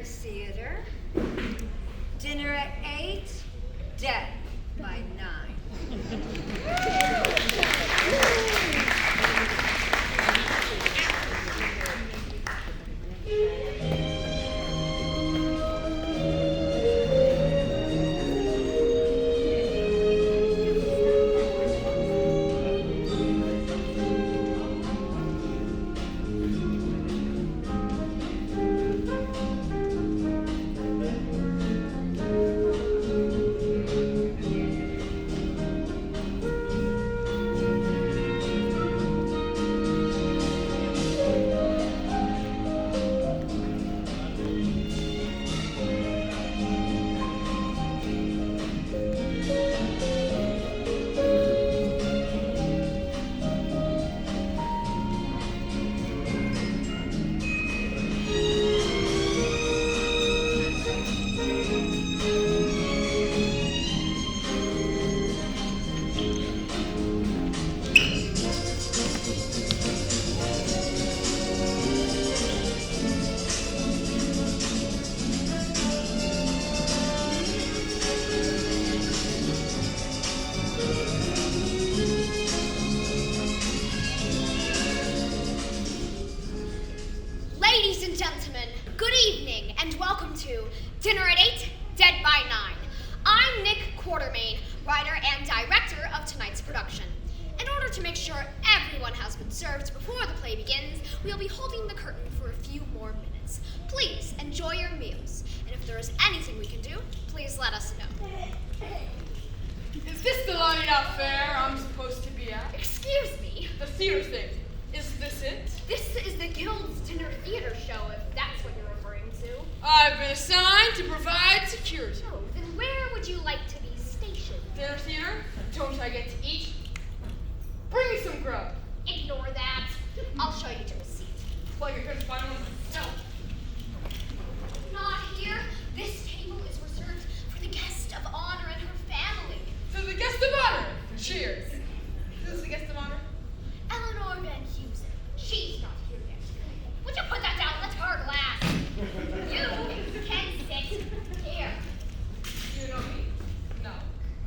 Theater. Dinner at 8, dead by 9. Ladies and gentlemen, good evening and welcome to Dinner at 8, Dead by 9. I'm Nick Quartermain, writer and director of tonight's production. In order to make sure everyone has been served before the play begins, we'll be holding the curtain for a few more minutes. Please enjoy your meals, and if there is anything we can do, please let us know. Is this the line out fair I'm supposed to be at? Excuse me? The theater thing. Is this it? This is the Guild's Dinner Theater show, if that's what you're referring to. I've been assigned to provide security. Oh, then where would you like to be stationed? Dinner theater? Don't I get to eat? Bring me some grub. Ignore that. I'll show you to a seat. Like I couldn't find one myself. Not here. This table is reserved for the guest of honor and her family. So the guest of honor. Cheers. Who's the guest of honor? Eleanor Van Heusen. She's not here yet. Would you put that down? Let's her glass. You can sit here. You know me? No.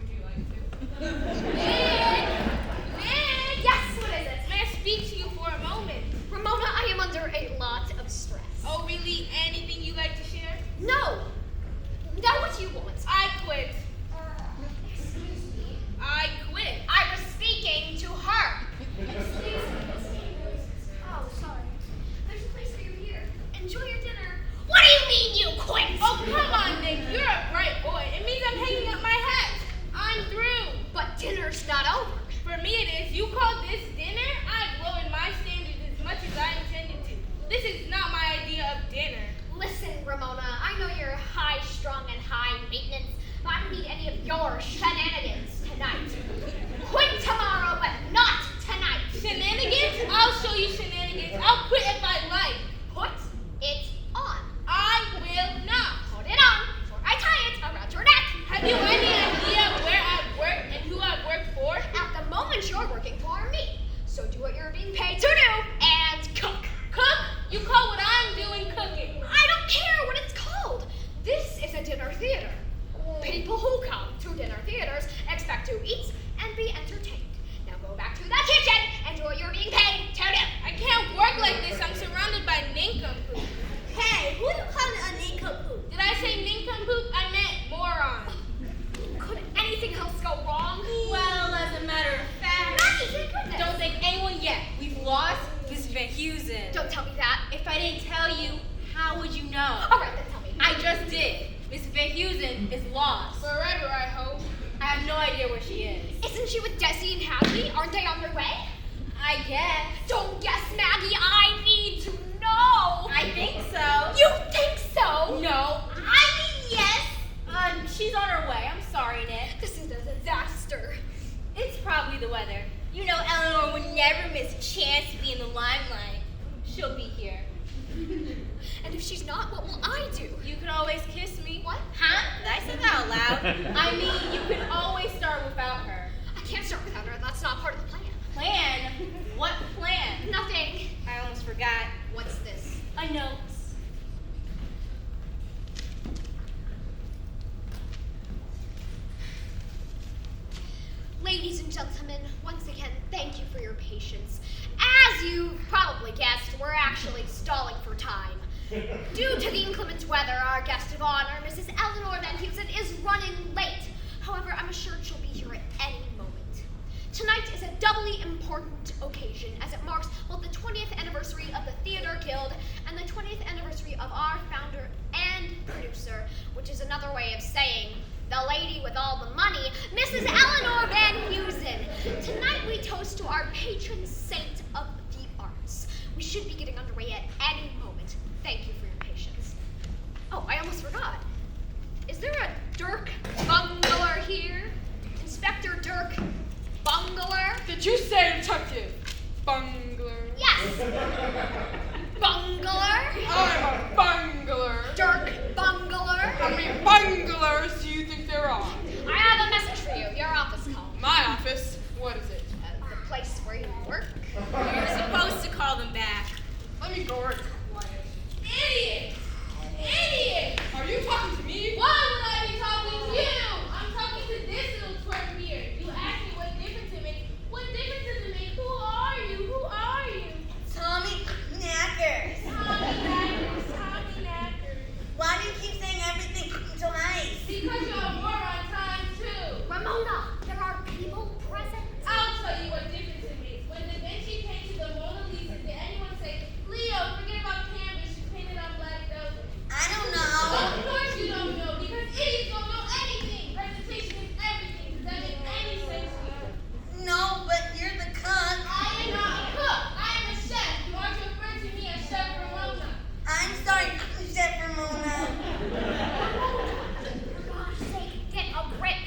Would you like to? Yes, what is it? May I speak to you for a moment? Ramona, I am under a lot of stress. Oh, really? Anything you'd like to share? No. Now what do you want? I quit. Excuse me. I quit. I was speaking to her. Excuse me. Oh, sorry. There's a place for you here. Enjoy your dinner. What do you mean you quit? Oh, come on, Nick. You're a bright boy. It means I'm hanging up my hat. I'm through. But dinner's not over. For me it is. You call this dinner? I've lowered my standards as much as I intended to. This is not my idea of dinner. Listen, Ramona, I know you're high-strung and high-maintenance, but I don't need any of your shenanigans tonight. Quit tomorrow, but not tonight. Shenanigans? I'll show you shenanigans. I'll quit if I like. Put it on. I will not. Put it on before I tie it around your neck. Have you any idea where I've worked and who I've worked for? At the moment, you're working for me. So do what you're being paid to do and cook. Cook? You call what I'm doing cooking. I don't care what it's called. This is a dinner theater. People who come to dinner theaters expect to eat and be entertained. Now go back to the kitchen and do what you're being paid to do. I can't work like this. I'm surrounded by nincompoop. Hey, who you calling a nincompoop? Did I say nincompoop? I meant moron. Could anything else go wrong? Well, as a matter of fact, Maggie, thank goodness. don't think anyone yet. We've lost Miss Van Heusen. Don't tell me that. If I didn't tell you, how would you know? All right, then tell me. I just did. Miss Van Heusen is lost. Forever, I hope. I have no idea where she is. Isn't she with Desi and Hadley? Aren't they on their way? I guess. Don't guess, Maggie. I need to know. I think so. You think so? No. I mean, yes. She's on her way. I'm sorry, Nick. This is a disaster. It's probably the weather. You know Eleanor would never miss a chance to be in the limelight. She'll be here. And if she's not, what will I do? You could always kiss me. What? Huh? Did I say that out loud? I mean, you could always start without her. I can't start without her. That's not part of the plan. Plan? What plan? Nothing. I almost forgot. What's this? A note. your patience. As you probably guessed, we're actually stalling for time. Due to the inclement weather, our guest of honor, Mrs. Eleanor Van Heusen, is running late. However, I'm assured she'll be here at any moment. Tonight is a doubly important occasion as it marks both the 20th anniversary of the Theater Guild and the 20th anniversary of our founder and producer, which is another way of saying the lady with all the money, Mrs. Eleanor Van Heusen. Tonight we toast to our patron saint of the arts. We should be getting underway at any moment. Thank you for your patience. Oh, I almost forgot. Is there a Dirk Bungler here? Inspector Dirk Bungler? Did you say detective? Bungler. Yes. Bungler? I'm a bungler. Dirk Bungler? How many bunglers do you think there are? I have a message for you. Your office call. My office? What is it? The place where you work. You're supposed to call them back. Let me go right quiet. Idiot! Idiot! Are you talking to me? Why would I be talking to you? I'm talking to this little twerp here. You asked me what difference it makes. What difference does it make? Who are you? Who are you? Tommy Knackers. Tommy Knackers. Tommy Knackers. Why do you keep saying everything twice? Because you're a moron time too. Ramona, there are people present. I'll tell you what difference it makes. When Da Vinci painted the Mona Lisa, did anyone say, Leo, forget about canvas, she painted on black velvet? I don't Of know. course you don't know, because idiots don't know anything. Presentation is everything. Does that make any sense to you? No, but you're the cook. I am not a cook. I am a chef. You aren't referring to me as Chef Ramona. I'm sorry, Chef Ramona. For God's sake, get a grip.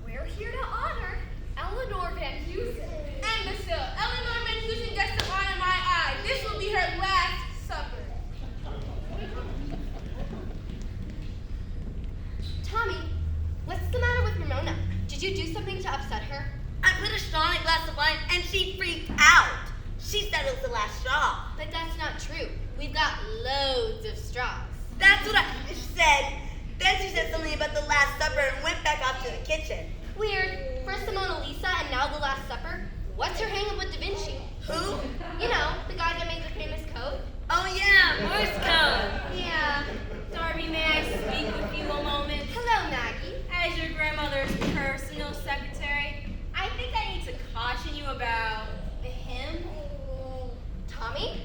We're here to honor Eleanor Van Heusen. Imbecile. Eleanor Van Heusen gets to honor my eye. This will be her last supper. Tommy, what's the matter with Ramona? Did you do something to upset her? I put a straw in a glass of wine and she freaked out. She said it was the last straw. But that's not true. We've got loads of straws. That's what I said. Then she said something about the Last Supper and went back off to the kitchen. Weird. First the Mona Lisa and now the Last Supper. What's her hang-up with Da Vinci? Who? You know, the guy that made the famous coat. Oh yeah, Morse code. Yeah. Darby, may I speak with you a moment? Hello, Maggie. As your grandmother's personal secretary, I think I need to caution you about him. Tommy?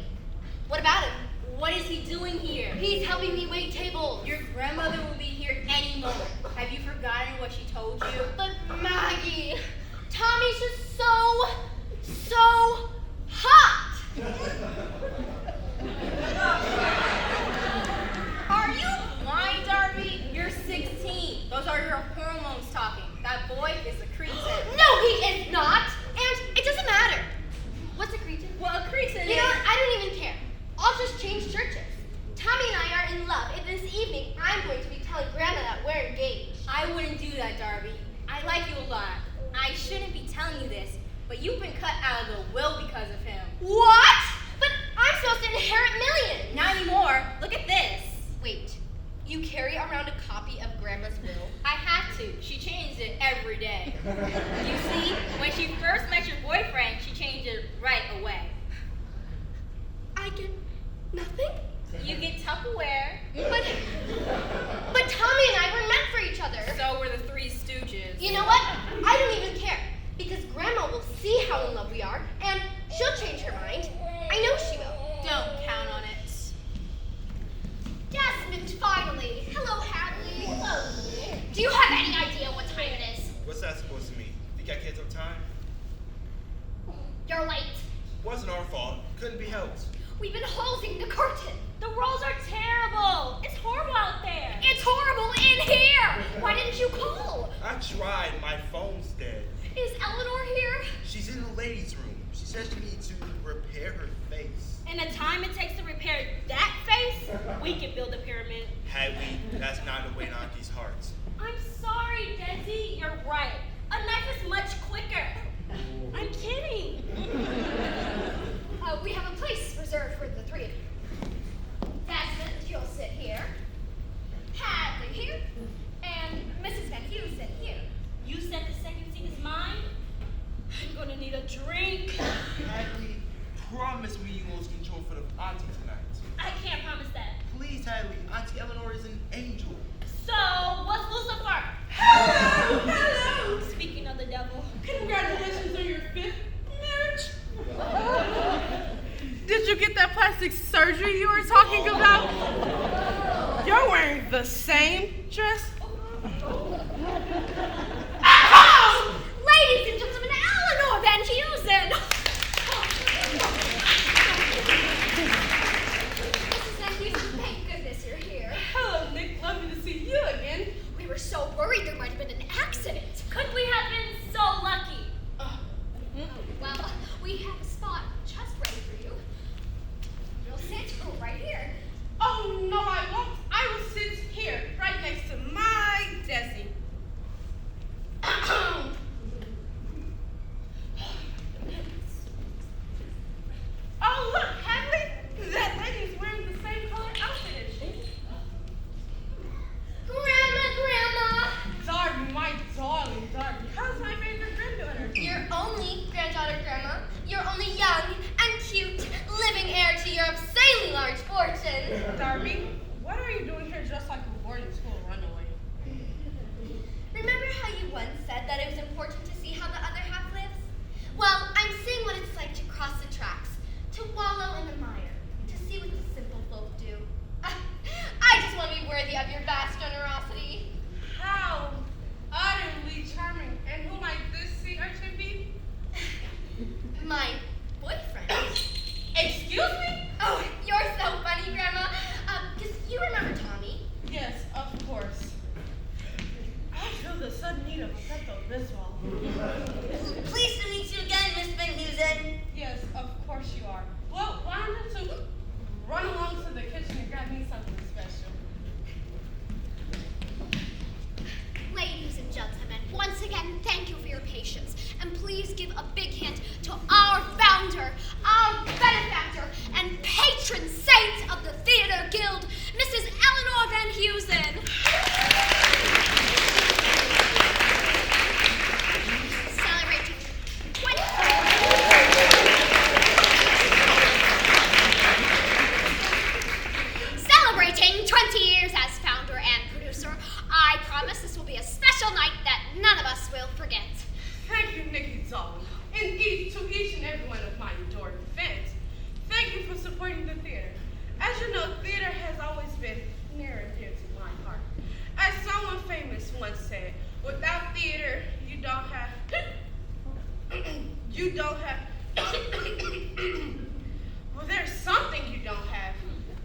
What about him? What is he doing here? He's helping me wait tables. Your grandmother will be here any moment. Have you forgotten what she told you? But Maggie, Tommy's just so hot. Are you blind, Darby? You're 16. Those are your hormones talking. That boy is a cretin. No, he is not. And it doesn't matter. What's a cretin? Well, a cretin You is... know what? I don't even care. I'll just change churches. Tommy and I are in love, and this evening I'm going to be telling Grandma that we're engaged. I wouldn't do that, Darby. I like you a lot. I shouldn't be telling you this, but you've been cut out of the will because of him. What? But I'm supposed to inherit millions. Not anymore. Look at this. Wait, you carry around a copy of Grandma's will? I have to. She changes it every day. You see, when she first met your boyfriend, she changed it right away. I get nothing? You get Tupperware. But Tommy and I were meant for each other. So were the Three Stooges. You know what? I don't even care. Because Grandma will see how in love we are, and she'll change her mind. I know she will. Don't count on it. Desmond, finally. Hello, Hadley. Hello. Do you have any idea what time it is? What's that supposed to mean? Think I kids on time? You're late. Wasn't our fault. Couldn't be helped. We've been holding the curtain. The rolls are terrible. It's horrible out there. It's horrible in here. Why didn't you call? I tried. My phone's dead. Is Eleanor here? She's in the ladies' room. She says she needs to repair her face. And the time it takes to repair that face, we can build a pyramid. Had we, that's not the way to Auntie's hearts. I'm sorry, Desi. You're right. A knife is much quicker. I'm kidding. We have a place reserved for the three of you. Desmond, you'll sit here. Hadley here. And Mrs. Van Heusen here. You said the second seat is mine? I'm gonna need a drink. is an angel. So, what's Lucifer? Hello! Speaking of the devil. Congratulations on your 5th marriage. Did you get that plastic surgery you were talking about? You're wearing the same dress? Ladies and gentlemen, Eleanor Van Heusen. Mrs. Van Heusen, thank goodness you're here. Hello, Nick. Lovely to see you again. We were so worried there might have been an accident. Could we have been so lucky? Well, we have a spot just ready for you. You'll sit right here. Oh, no, I won't. I will sit here, right next to my Desi. Oh, look, Hadley. That lady's wearing the same color outfit as you. Grandma! Darby, my darling Darby. How's my favorite granddaughter? Your only granddaughter, Grandma. You're only young and cute, living heir to your obscenely large fortune. Darby, what are you doing here dressed like a boarding school runaway? Remember how you once said that it was important to see how the other half lives? Well, I'm seeing what it's like to cross the tracks, to wallow in the mire, to see what the simple folk do. I just want to be worthy of your vast generosity. How utterly charming. And who might this sea urchin be? My boyfriend. Excuse me? Oh, you're so funny, Grandma. Because you remember Tommy. Yes, of course. I feel the sudden need of a Pepto-Bismol. Pleased to meet you again, Miss Van Heusen. Yes, of course you are. Well, why don't you run along to the kitchen and grab me something special? Ladies and gentlemen, once again, thank you for your patience. And please give a big hand to our founder, our benefactor, and patron saint of the Theater Guild, Mrs. Eleanor Van Heusen. Celebrating 20. Celebrating 20 years as founder and producer, I promise this will be a special night that none of us will forget. Thank you, Nikki Darling. And to each and every one of my adored fans, thank you for supporting the theater. As you know, theater has always been near and dear to my heart. As someone famous once said, without theater, you don't have well, there's something you don't have.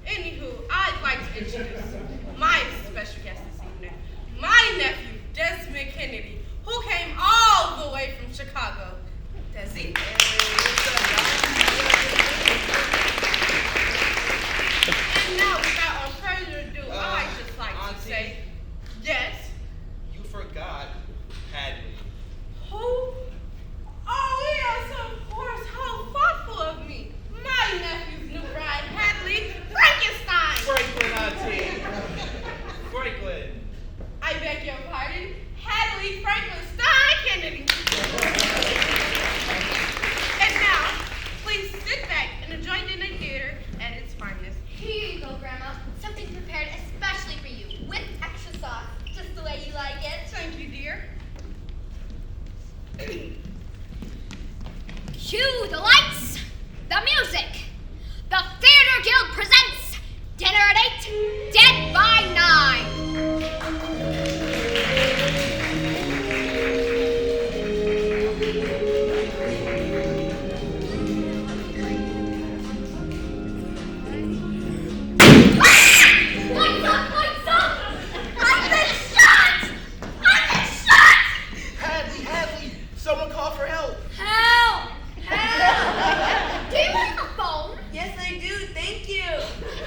Anywho, I'd like to introduce my special guest this evening, my nephew, Desmond Kennedy, who came all the way from Chicago. Desi. And now, without further ado, I'd just like to say, yes. You forgot Hadley. Who? Oh, yes, of course. How thoughtful of me. My nephew's new bride, Hadley Frankenstein. Franklin, Auntie. Franklin. I beg your pardon, Hadley Frankenstein Kennedy. And now, please sit back and enjoy dinner theater at its finest. Here you go, Grandma. Something prepared especially for you, with extra sauce, just the way you like it. Thank you, dear. Cue the lights, the music. The Theater Guild presents Dinner at 8, Dead by 9. Lights up! I've been shot! I've been shot! Hadley, someone call for help. Help! Help! Do you have a phone? Yes, I do. Thank you.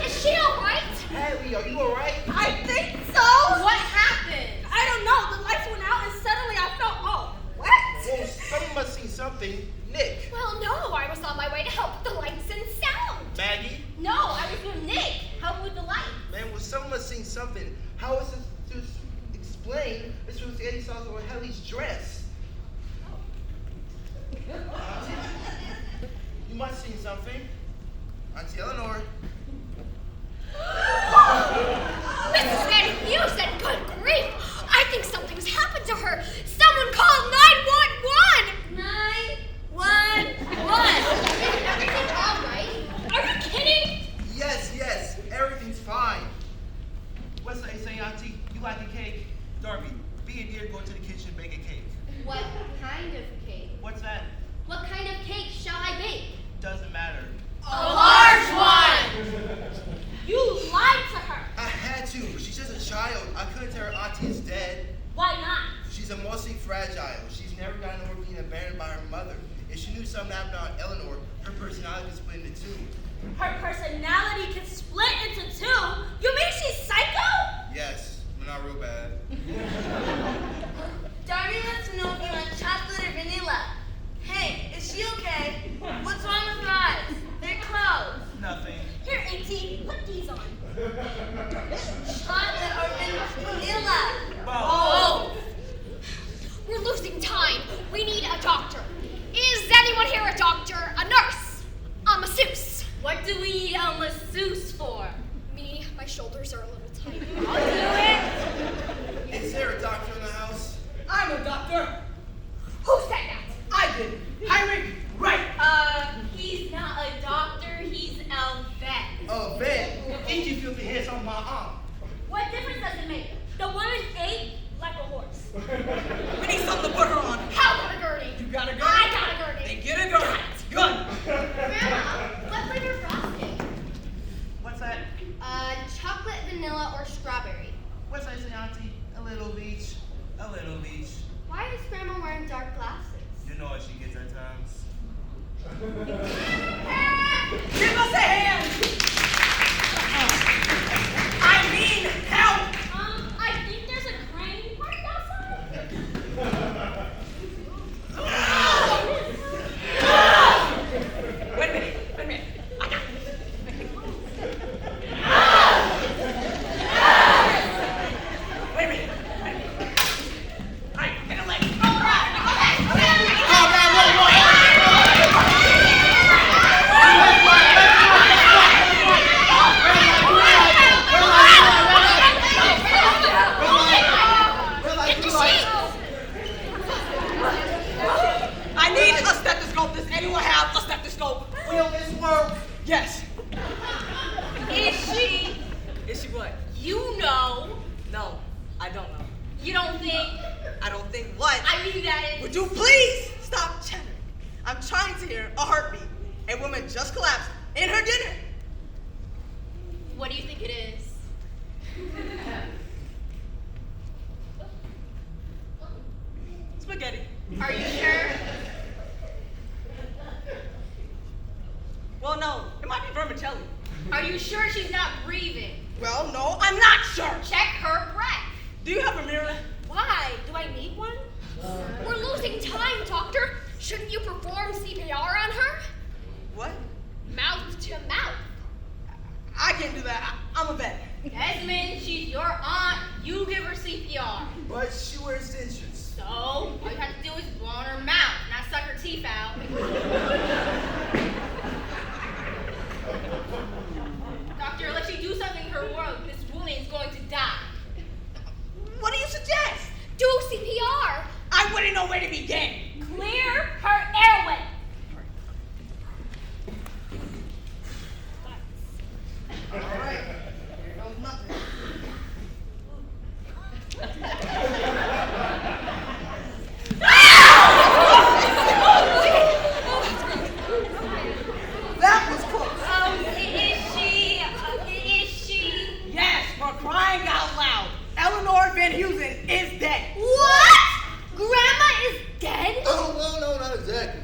Is she alright? Hadley, are you alright? I think so. What happened? I don't know. The lights went out and suddenly I felt all wet. Well, someone must see something. Nick. Well, no, I was on my way to help with the lights and sound. Maggie. No, I was with Nick. Help with the lights. Man, well, someone must see something. How is it to explain this was Eddie sauce on Hadley's dress? Auntie, you must see something. Auntie Eleanor. Mrs. bake a cake. What kind of cake? What's that? What kind of cake shall I bake? Doesn't matter. A large one! You lied to her. I had to. She's just a child. I couldn't tell her auntie is dead. Why not? She's emotionally fragile. She's never gotten over being abandoned by her mother. If she knew something happened about Eleanor, her personality could split into two. Her personality can split into two? You mean she's psycho? Yes, but not real bad. Darby wants to know if you want chocolate or vanilla. Hey, is she okay? What's wrong with her eyes? They're closed. Nothing. Here, AT, put these on. Chocolate or vanilla? Oh! We're losing time. We need a doctor. Is anyone here a doctor? A nurse? A masseuse? What do we need a masseuse for? Me, my shoulders are a little tight. I'll do it. Is there a doctor in the house? I'm a doctor. Who said that? I did. Heinrich, right. He's not a doctor, he's a vet. Oh, vet. Did you feel the hairs on my arm? What difference does it make? The woman ate like a horse. We need something to put her on. How about a gurney? You got a gun? I got a gurney. Then get a gun. Gun. Grandma, what flavor frosting? What's that? Chocolate, vanilla, or strawberry? What's that say, auntie? A little beach. A little beach. Why is Grandma wearing dark glasses? You know what she gets at times. Give us a hand. I mean, help. I think there's a crane parked outside. Wait a minute. I got it. Wait a minute. All right, get a leg. I need a stethoscope. Does anyone have a stethoscope? Will this work? Yes. Is she? Is she what? You know. No, I don't know. You don't think? I don't think what? I mean that is. Would you please stop chattering? I'm trying to hear a heartbeat. A woman just collapsed in her dinner. What do you think it is? Spaghetti. Are you sure? Well, no, it might be vermicelli. Are you sure she's not breathing? Well, no, I'm not sure. Check her breath. Do you have a mirror? Why? Do I need one? We're losing time, doctor. Shouldn't you perform CPR on her? What? Mouth to mouth. I can't do that. I'm a vet. Desmond, she's your aunt. You give her CPR. But she wears dentures. So, all you have to do is blow on her mouth, not suck her teeth out. Doctor, let she do something to her world. This woman is going to die. What do you suggest? Do CPR. I wouldn't know where to begin. Clear her airway. All right. Here goes nothing. That was close. Is she? Yes, for crying out loud. Eleanor Van Heusen is dead. What? Grandma is dead? Oh, well, no, not exactly.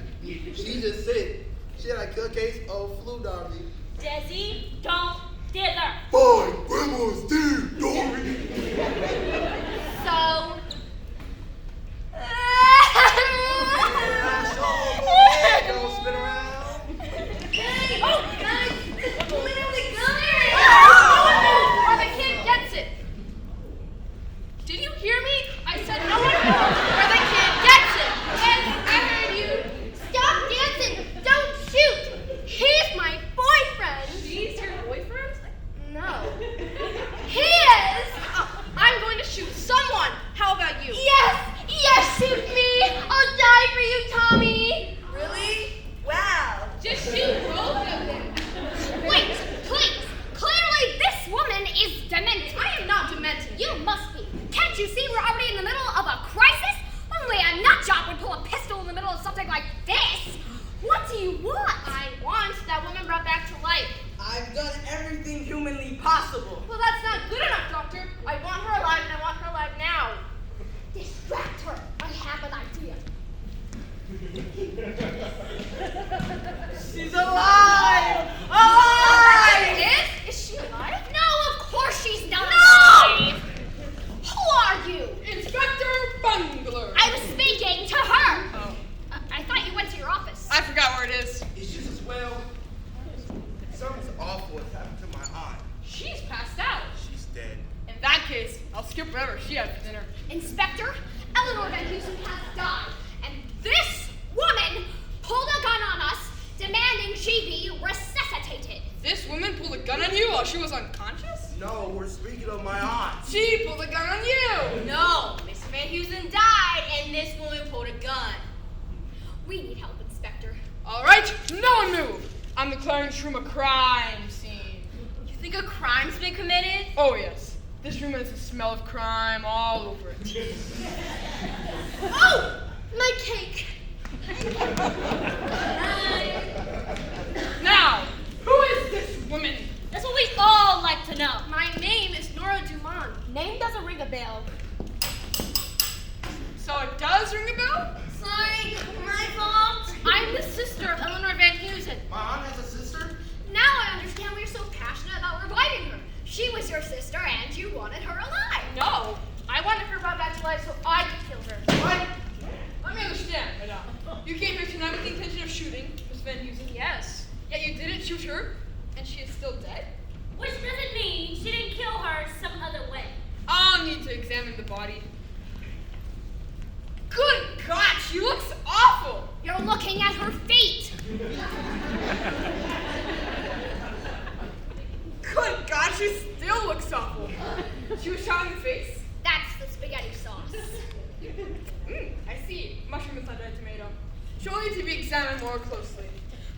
She just said she had a case of flu, Darby. Desi, don't dither. Fine, Grandma's dead, Darby. So. Don't spin around. Oh, guys! Woman over the gun! Or the kid gets it. Did you hear me? I said no one moves or the kid gets it. Yes, I heard you. Stop dancing! Don't shoot! He's my boyfriend. He's your boyfriend? No. He is! case, I'll skip whatever she had for dinner. Inspector, Eleanor Van Heusen has died, and this woman pulled a gun on us, demanding she be resuscitated. This woman pulled a gun on you while she was unconscious? No, we're speaking of my aunt. She pulled a gun on you! No, Miss Van Heusen died and this woman pulled a gun. We need help, Inspector. All right, no one move. I'm declaring this room a crime scene. You think a crime's been committed? Oh yes, this room has the smell of crime all over it. Oh, my cake. Now, who is this woman? That's what we all like to know. My name is Nora Dumont. Name doesn't ring a bell. So it does ring a bell? Sorry, my fault. I'm the sister of Eleanor Van Heusen. My aunt has a sister? Now I understand why you're so passionate about reviving her. She was your sister and you wanted her alive. No. I wanted her brought back to life so I could kill her. What? Let me understand, madame. You came here tonight with the intention of shooting Miss Van Heusen? Yes. Yet you didn't shoot her, and she is still dead? Which doesn't mean she didn't kill her some other way. I'll need to examine the body. Good God, she looks awful! You're looking at her feet. Good God, she still looks awful. She was shot in the face? That's the spaghetti sauce. I see. Mushroom inside red tomato. She'll need to be examined more closely.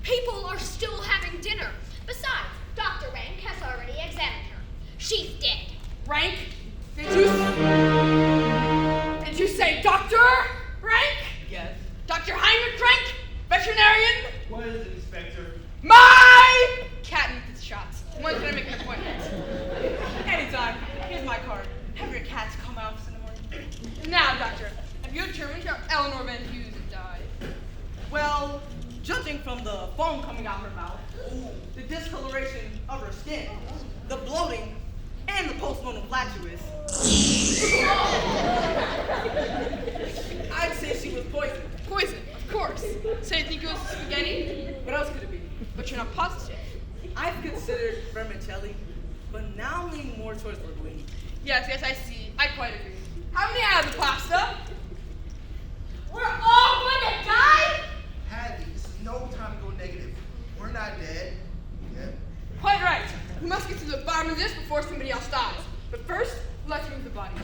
People are still having dinner. Besides, Dr. Rank has already examined her. She's dead. Rank? Did you say Dr. Rank? Yes. Dr. Heinrich Rank? Veterinarian? What is it, Inspector? My cat needs its shots. When can I make an appointment? Anytime. Here's my card. Have your cats call my office in the morning. Now, doctor, have you determined how Eleanor Van Heusen died? Well, judging from the foam coming out her mouth, the discoloration of her skin, the bloating, and the postmortem flatulence, I'd say she was poisoned. Poison, of course. So you think it was spaghetti? What else could it be? But you're not positive. I've considered vermicelli, but now I'm leaning more towards linguine. Yes, I see. I quite agree. How many out of the pasta? We're all going to die? Hattie, this is no time to go negative. We're not dead. Yet. Quite right. We must get to the bottom of this before somebody else dies. But first, let's move the body.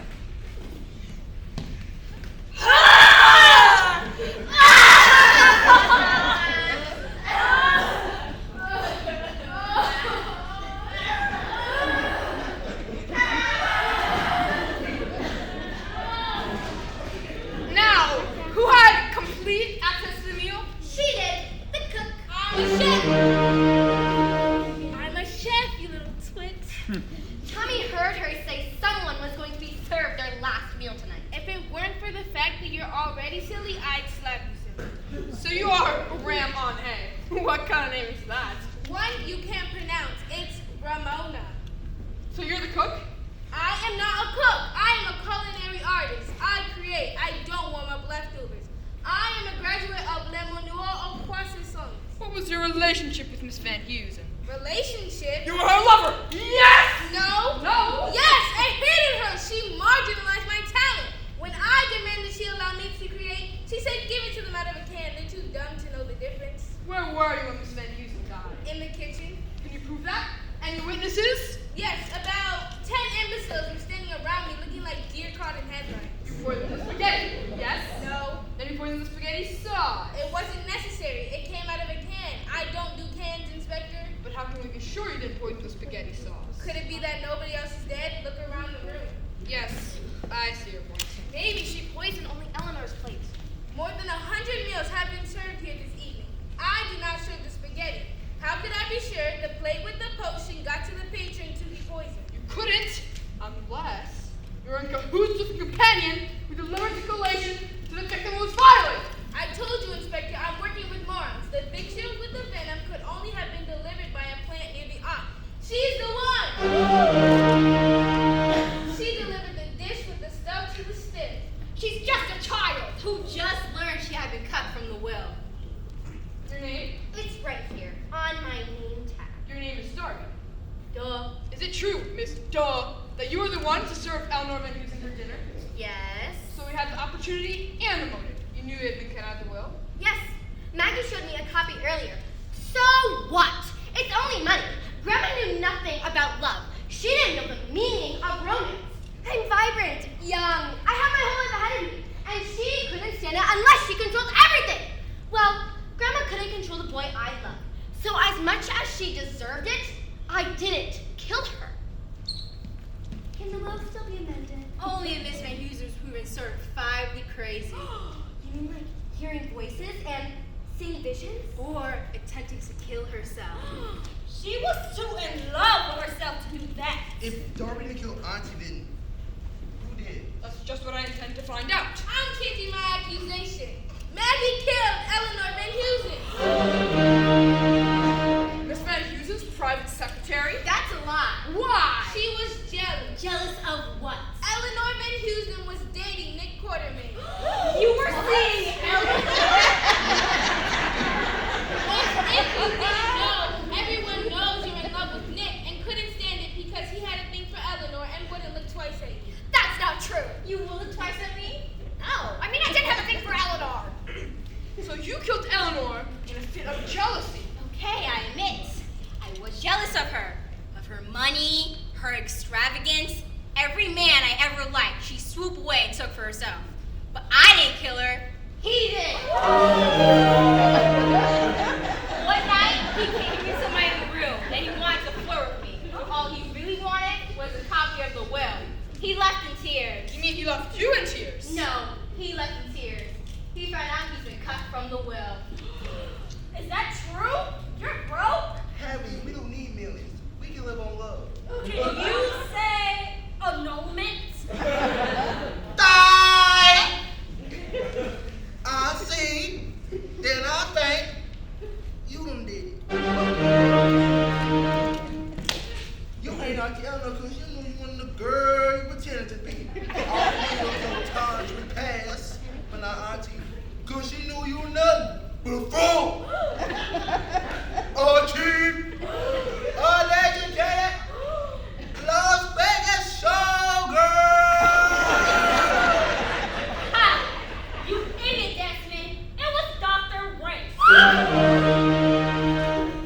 Now, who had complete access to the meal? She did. The cook. I'm a chef. I'm a chef, you little twit. Tommy heard her say someone was going to be served their last meal tonight. If it weren't for the fact that you're already silly, I'd slap you silly. So you are Ram on hay. What kind of name is that? One you can't pronounce. It's Ramona. So you're the cook? I am not a cook. I am a culinary artist. I create. I don't warm up leftovers. I am a graduate of Le Manuel of Croissants. What was your relationship with Miss Van Heusen? Relationship? You were her lover! Yes! No. No! Yes, I hated her. She marginalized my talent. When I demanded she allow me to create, she said give it to them out of a can. They're too dumb to know the difference. Where were you when Miss Van Heusen died? In the kitchen? Can you prove that? Any witnesses? Yes, about 10 imbeciles were standing around me looking like deer caught in headlights. You poisoned the spaghetti, yes? No, Then you poisoned the spaghetti sauce. it wasn't necessary. It came out of a can. I don't do cans, Inspector. But how can we be sure you didn't poison the spaghetti sauce? Could it be that nobody else is dead? Look around the room. Yes, I see your point. Maybe she poisoned only Eleanor's plate. More than 100 meals have been served here this evening. I do not serve the spaghetti. How could I be sure the plate with the potion got to the patron to be poisoned? You couldn't, unless you're in cahoots with a companion who delivered the collation to the victim who was violated. I told you, Inspector, I'm working with morons. The victims with the venom could only have been delivered by a plant near the aunt. She's the one! She delivered the dish with the stuff to the stiff. She's just a child. Who just learned she had been cut from the will. Your name? It's right here on my name tag. Your name is were the one to serve Eleanor Van Heusen her dinner. Yes. So we had the opportunity and the motive. You knew it had been cut out of the will. Yes. Maggie showed me a copy earlier. So what? It's only money. Grandma knew nothing about love. She didn't know the meaning of romance. I'm vibrant, young. I have my whole life ahead of me. And she couldn't stand it unless she controlled everything. Well, Grandma couldn't control the boy I love. So as much as she deserved it, I didn't kill her. Can the will still be amended? Only if Miss Van Heusen's proven certifiably crazy. You mean like hearing voices and seeing visions? Or attempting to kill herself. She was too in love with herself to do that. If Darby didn't kill Auntie, then who did? That's just what I intend to find out. I'm changing my accusation. Maggie killed Eleanor Van Heusen. Miss Van Heusen's private secretary? That's a lie. Why? She was jealous. Jealous of what? Eleanor Van Heusen was dating Nick Quartermain. You were seeing If you didn't know, everyone knows you're in love with Nick and couldn't stand it because he had a thing for Eleanor and wouldn't look twice at you. That's not true. You will look twice at me? No, I mean I did have a thing for Eleanor. So you killed Eleanor in a fit of jealousy. Okay, I admit. I was jealous of her money, her extravagance. Every man I ever liked, she swooped away and took for herself. But I didn't kill her. He did. One night, he came to somebody in the room and he wanted to flirt with me. All he really wanted was a copy of the will. He left in tears. You mean he left you in tears? No, he left in tears. He found out he's been cut from the will. Is that true? You're broke? Harry, we don't need millions. We can live on love. Can you say annulment? Die! I see. Then I think you done did it. You ain't Auntie Eleanor because you know you wasn't the girl you pretended to be. All your times would pass, but not Auntie, because she knew you were nothing but a fool. Auntie, a legendary Las Vegas showgirl. You idiot, Desmond. It was Dr. Rank.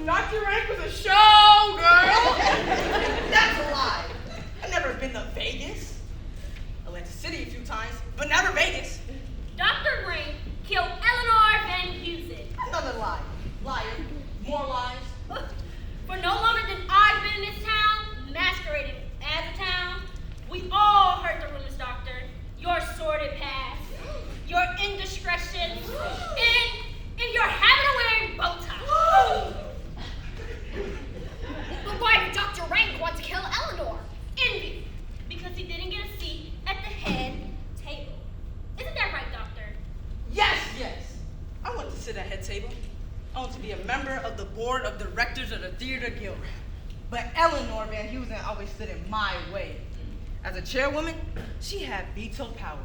Dr. Rank was a showgirl. That's a lie. I've never been to Vegas. Atlantic City a few times, but never Vegas. Dr. Rank killed Eleanor Van Heusen. Another lie. Liar. More lies. For no longer than I've been in this town, masquerading as a town, we all heard the rumors, Doctor. Your sordid past, your indiscretions, and your habit of wearing bow ties. But why did Dr. Rank want to kill Eleanor? Envy, because he didn't get a seat at the head table. Isn't that right, Doctor? Yes, yes. I want to sit at head table. I want to be a member of the board of directors of the Theater Guild. But Eleanor Van Heusen always stood in my way. As a chairwoman, she had veto power.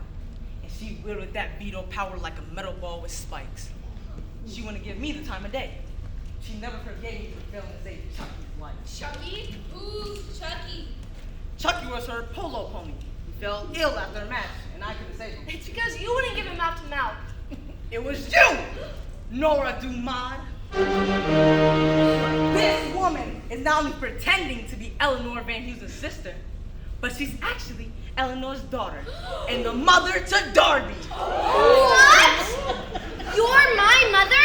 And she wielded that veto power like a metal ball with spikes. She wouldn't give me the time of day. She never forgave me for failing to save Chucky's life. Chucky? Who's Chucky? Chucky was her polo pony. He fell ill after a match, and I couldn't save him. It's because you wouldn't give him mouth to mouth. It was you, Nora Dumont. This woman is not only pretending to be Eleanor Van Heusen's sister, but she's actually Eleanor's daughter and the mother to Darby. What? You're my mother?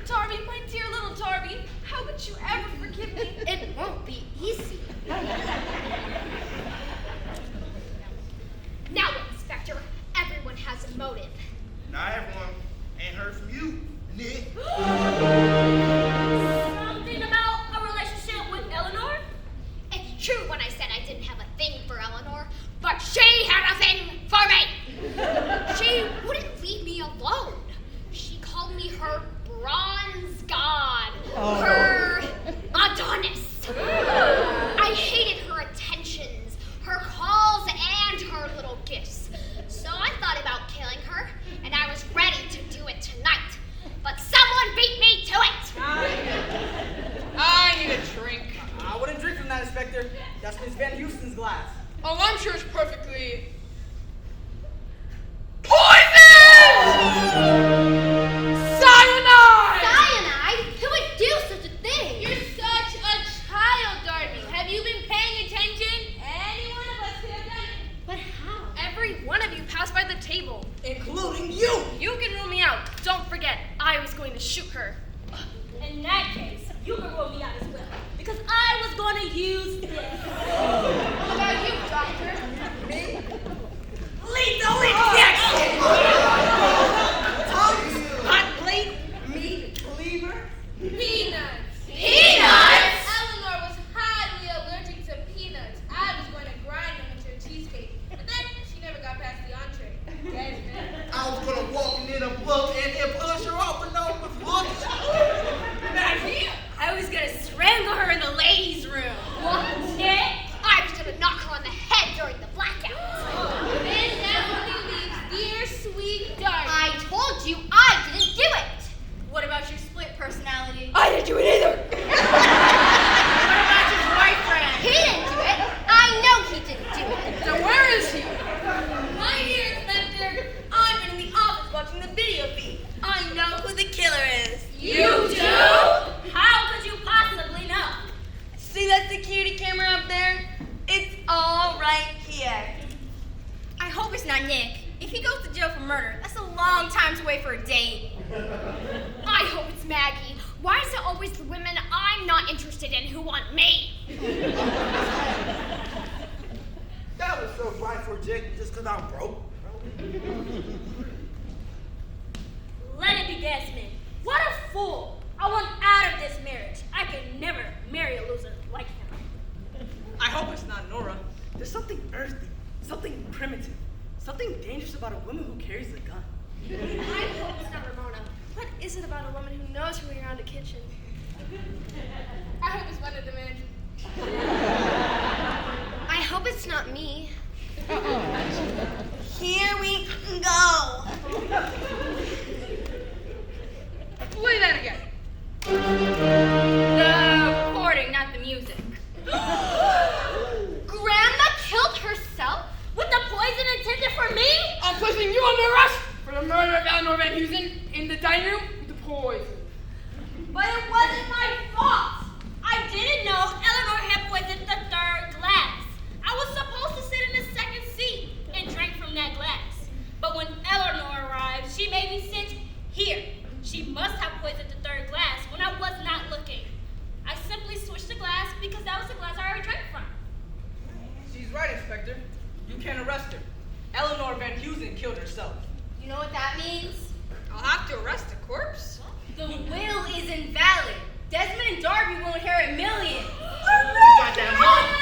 Darby, my dear little Darby, how could you ever forgive me? It won't be easy. Now, Inspector, everyone has a motive. Not everyone ain't heard from you, Nick. Something about a relationship with Eleanor? It's true when I said I didn't have a thing for Eleanor, but she had a thing for me. She wouldn't leave me alone. She called me her bronze god, her Adonis. I hated Oh, I'm sure it's perfectly poison! Cyanide! Cyanide? Who would do such a thing? You're such a child, Darby. Have you been paying attention? Any one of us could have done it. But how? Every one of you passed by the table. Including you. You can rule me out. Don't forget, I was going to shoot her. In that case, you can rule me out as well. Because I was going to use this. What about you, Doctor? Me? Lethal injection! Tongues, hot plate, meat, cleaver. Peanuts. Peanuts? Eleanor was highly allergic to peanuts. I was going to grind them into a cheesecake, but then she never got past the entree. Desmond. I was gonna walk in a book and then push her off, but no, but look. I was going to strangle her in the ladies' room. What? Nick? I was gonna knock her on the head during the blackout. Then that only leaves dear sweet Darby. I told you I didn't do it. What about your split personality? I didn't do it either. What about your boyfriend? He didn't do it. I know he didn't do it. Then where is he? Right here, Inspector. I've been in the office watching the video feed. I know who the killer is. You do? How could you possibly know? See that security camera up there? It's all right here. I hope it's not Nick. If he goes to jail for murder, that's a long time to wait for a date. I hope it's Maggie. Why is it always the women I'm not interested in who want me? That was so right for Jake just because I'm broke. Let it be Desmond. What a fool. I want out of this marriage. I could never marry a loser like him. I hope it's not Nora. There's something earthy, something primitive, something dangerous about a woman who carries a gun. I hope it's not Ramona. What is it about a woman who knows her way around a kitchen? I hope it's one of the men. I hope it's not me. Here we go. Play that again. The recording, not the music. Grandma killed herself? With the poison intended for me? I'm placing you under arrest for the murder of Eleanor Van Heusen in the dining room with the poison. But it wasn't my fault. I didn't know Eleanor had poisoned the third glass. I was supposed to sit in the second seat and drink from that glass. But when Eleanor arrived, she made me sit here. She must have poisoned the third glass when I was not looking. I simply switched the glass because that was the glass I already drank from. She's right, Inspector. You can't arrest her. Eleanor Van Heusen killed herself. You know what that means? I'll have to arrest the corpse. The will is invalid. Desmond and Darby will inherit millions. Goddamn money.